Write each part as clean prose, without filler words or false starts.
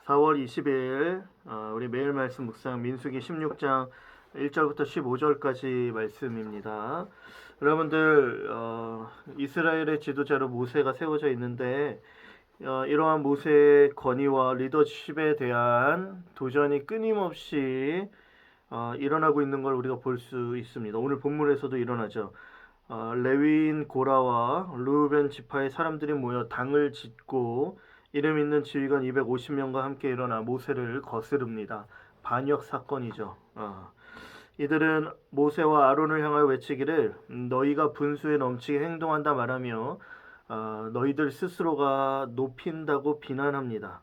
4월 20일 우리 매일 말씀 묵상 민수기 16장 1절부터 15절까지 말씀입니다. 여러분들 이스라엘의 지도자로 모세가 세워져 있는데 이러한 모세의 권위와 리더십에 대한 도전이 끊임없이 일어나고 있는 걸 우리가 볼 수 있습니다. 오늘 본문에서도 일어나죠. 레위인 고라와 르우벤 지파의 사람들이 모여 당을 짓고 이름 있는 지휘관 250명과 함께 일어나 모세를 거스릅니다. 반역 사건이죠. 이들은 모세와 아론을 향하여 외치기를 너희가 분수에 넘치게 행동한다 말하며 너희들 스스로가 높인다고 비난합니다.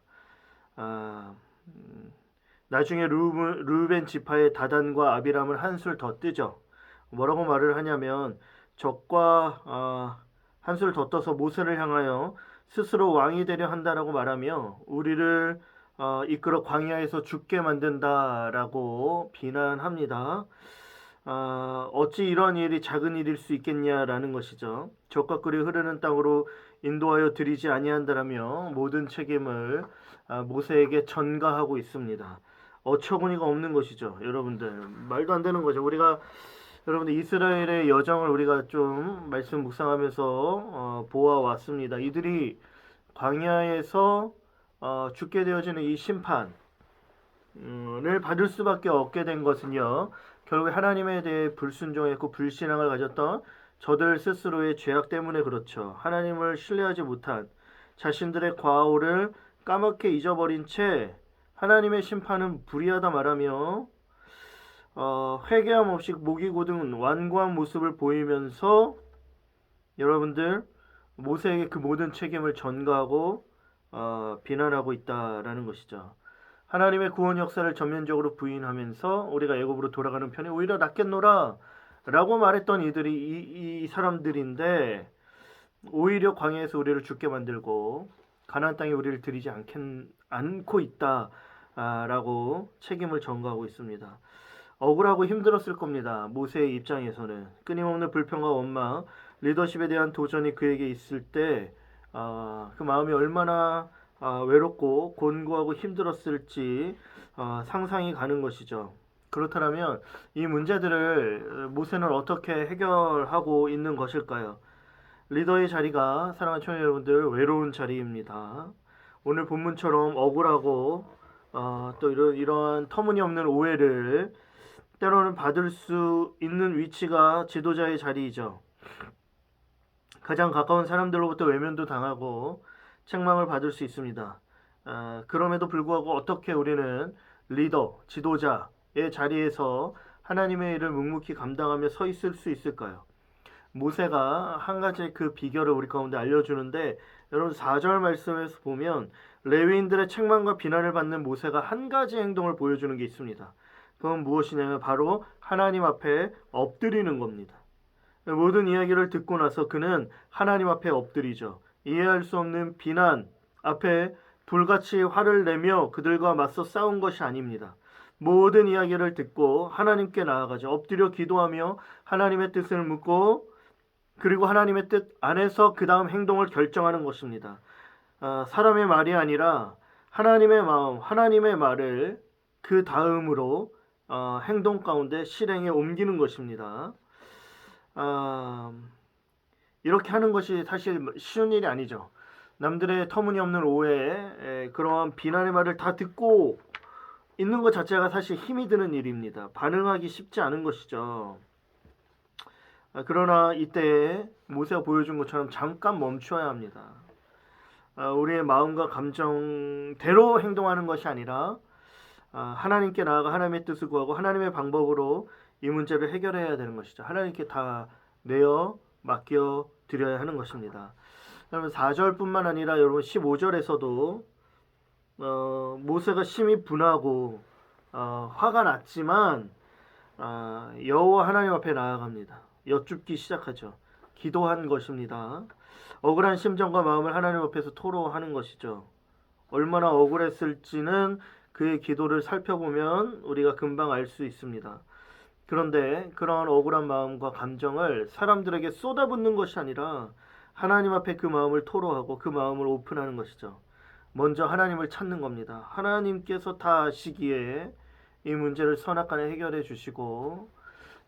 나중에 르우벤 지파의 다단과 아비람을 한술 더 뜨죠. 뭐라고 말을 하냐면 적과 한술 더 떠서 모세를 향하여 스스로 왕이 되려 한다라고 말하며 우리를 이끌어 광야에서 죽게 만든다라고 비난합니다. 어찌 이런 일이 작은 일일 수 있겠냐라는 것이죠. 적과 꿀이 흐르는 땅으로 인도하여 들이지 아니한다라며 모든 책임을 모세에게 전가하고 있습니다. 어처구니가 없는 것이죠. 여러분들 말도 안 되는 거죠. 우리가 여러분들 이스라엘의 여정을 우리가 좀 말씀 묵상하면서 보아왔습니다. 이들이 광야에서 죽게 되어지는 이 심판을 받을 수밖에 없게 된 것은요. 결국 하나님에 대해 불순종했고 불신앙을 가졌던 저들 스스로의 죄악 때문에 그렇죠. 하나님을 신뢰하지 못한 자신들의 과오를 까맣게 잊어버린 채 하나님의 심판은 불의하다 말하며 회개함 없이 목이 고든 완고한 모습을 보이면서 여러분들 모세에게 그 모든 책임을 전가하고 비난하고 있다라는 것이죠. 하나님의 구원 역사를 전면적으로 부인하면서 우리가 애굽으로 돌아가는 편이 오히려 낫겠노라 라고 말했던 이들이 이 사람들인데 오히려 광야에서 우리를 죽게 만들고 가나안 땅에 우리를 들이지 않고 있다라고 책임을 전가하고 있습니다. 억울하고 힘들었을 겁니다. 모세의 입장에서는 끊임없는 불평과 원망, 리더십에 대한 도전이 그에게 있을 때 그 마음이 얼마나 외롭고 곤고하고 힘들었을지 상상이 가는 것이죠. 그렇다면 이 문제들을 모세는 어떻게 해결하고 있는 것일까요? 리더의 자리가 사랑하는 청년 여러분들 외로운 자리입니다. 오늘 본문처럼 억울하고 또 이러한 터무니없는 오해를 때로는 받을 수 있는 위치가 지도자의 자리이죠. 가장 가까운 사람들로부터 외면도 당하고 책망을 받을 수 있습니다. 그럼에도 불구하고 어떻게 우리는 리더, 지도자의 자리에서 하나님의 일을 묵묵히 감당하며 서 있을 수 있을까요? 모세가 한 가지 그 비결을 우리 가운데 알려주는데 여러분 4절 말씀에서 보면 레위인들의 책망과 비난을 받는 모세가 한 가지 행동을 보여주는 게 있습니다. 그건 무엇이냐면 바로 하나님 앞에 엎드리는 겁니다. 모든 이야기를 듣고 나서 그는 하나님 앞에 엎드리죠. 이해할 수 없는 비난 앞에 불같이 화를 내며 그들과 맞서 싸운 것이 아닙니다. 모든 이야기를 듣고 하나님께 나아가죠. 엎드려 기도하며 하나님의 뜻을 묻고 그리고 하나님의 뜻 안에서 그 다음 행동을 결정하는 것입니다. 사람의 말이 아니라 하나님의 마음, 하나님의 말을 그 다음으로 행동 가운데 실행에 옮기는 것입니다. 이렇게 하는 것이 사실 쉬운 일이 아니죠. 남들의 터무니없는 오해, 그러한 비난의 말을 다 듣고 있는 것 자체가 사실 힘이 드는 일입니다. 반응하기 쉽지 않은 것이죠. 그러나 이때 모세가 보여준 것처럼 잠깐 멈춰야 합니다. 우리의 마음과 감정대로 행동하는 것이 아니라 하나님께 나아가 하나님의 뜻을 구하고 하나님의 방법으로 이 문제를 해결해야 되는 것이죠. 하나님께 다 내어 맡겨 드려야 하는 것입니다. 여러분 4절뿐만 아니라 여러분 15절에서도 모세가 심히 분하고 화가 났지만 여호와 하나님 앞에 나아갑니다. 여쭙기 시작하죠. 기도한 것입니다. 억울한 심정과 마음을 하나님 앞에서 토로하는 것이죠. 얼마나 억울했을지는 그의 기도를 살펴보면 우리가 금방 알 수 있습니다. 그런데 그러한 억울한 마음과 감정을 사람들에게 쏟아붓는 것이 아니라 하나님 앞에 그 마음을 토로하고 그 마음을 오픈하는 것이죠. 먼저 하나님을 찾는 겁니다. 하나님께서 다 아시기에 이 문제를 선악간에 해결해 주시고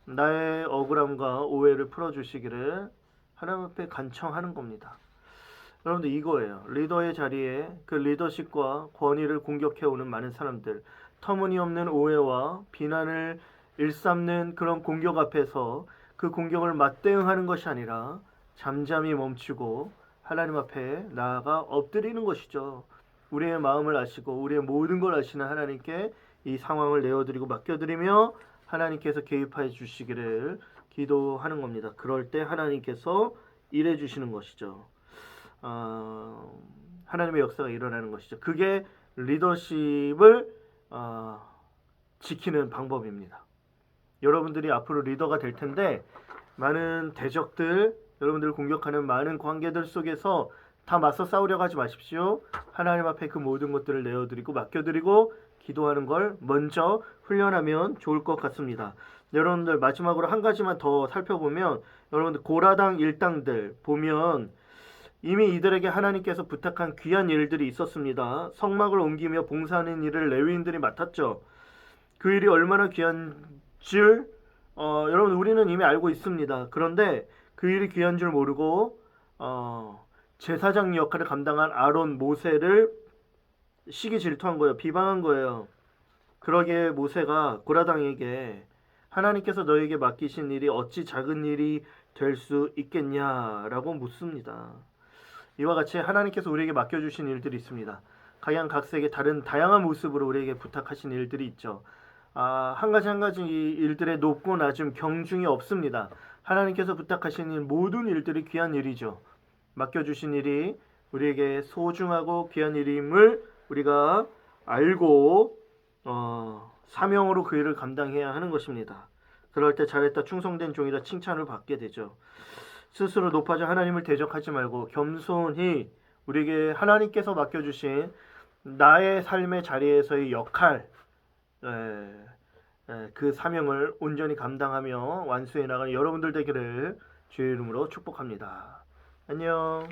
나의 억울함과 오해를 풀어 주시기를 하나님 앞에 간청하는 겁니다. 여러분들 이거예요. 리더의 자리에 그 리더십과 권위를 공격해오는 많은 사람들, 터무니없는 오해와 비난을 일삼는 그런 공격 앞에서 그 공격을 맞대응하는 것이 아니라 잠잠히 멈추고 하나님 앞에 나아가 엎드리는 것이죠. 우리의 마음을 아시고 우리의 모든 걸 아시는 하나님께 이 상황을 내어드리고 맡겨드리며 하나님께서 개입하여 주시기를 기도하는 겁니다. 그럴 때 하나님께서 일해 주시는 것이죠. 하나님의 역사가 일어나는 것이죠. 그게 리더십을 지키는 방법입니다. 여러분들이 앞으로 리더가 될 텐데 많은 대적들, 여러분들을 공격하는 많은 관계들 속에서 다 맞서 싸우려고 하지 마십시오. 하나님 앞에 그 모든 것들을 내어드리고 맡겨드리고 기도하는 걸 먼저 훈련하면 좋을 것 같습니다. 여러분들 마지막으로 한 가지만 더 살펴보면 여러분들 고라당 일당들 보면 이미 이들에게 하나님께서 부탁한 귀한 일들이 있었습니다. 성막을 옮기며 봉사하는 일을 레위인들이 맡았죠. 그 일이 얼마나 귀한 줄 여러분 우리는 이미 알고 있습니다. 그런데 그 일이 귀한 줄 모르고 제사장 역할을 감당한 아론 모세를 시기 질투한 거예요. 비방한 거예요. 그러기에 모세가 고라당에게 하나님께서 너에게 맡기신 일이 어찌 작은 일이 될 수 있겠냐라고 묻습니다. 이와 같이 하나님께서 우리에게 맡겨주신 일들이 있습니다. 각양각색의 다양한 모습으로 우리에게 부탁하신 일들이 있죠. 한 가지 일들의 높고 낮음 경중이 없습니다. 하나님께서 부탁하신 일 모든 일들이 귀한 일이죠. 맡겨주신 일이 우리에게 소중하고 귀한 일임을 우리가 알고 사명으로 그 일을 감당해야 하는 것입니다. 그럴 때 잘했다 충성된 종이라 칭찬을 받게 되죠. 스스로 높아져 하나님을 대적하지 말고 겸손히 우리에게 하나님께서 맡겨주신 나의 삶의 자리에서의 역할 그 사명을 온전히 감당하며 완수해 나가는 여러분들 되기를 주의 이름으로 축복합니다. 안녕.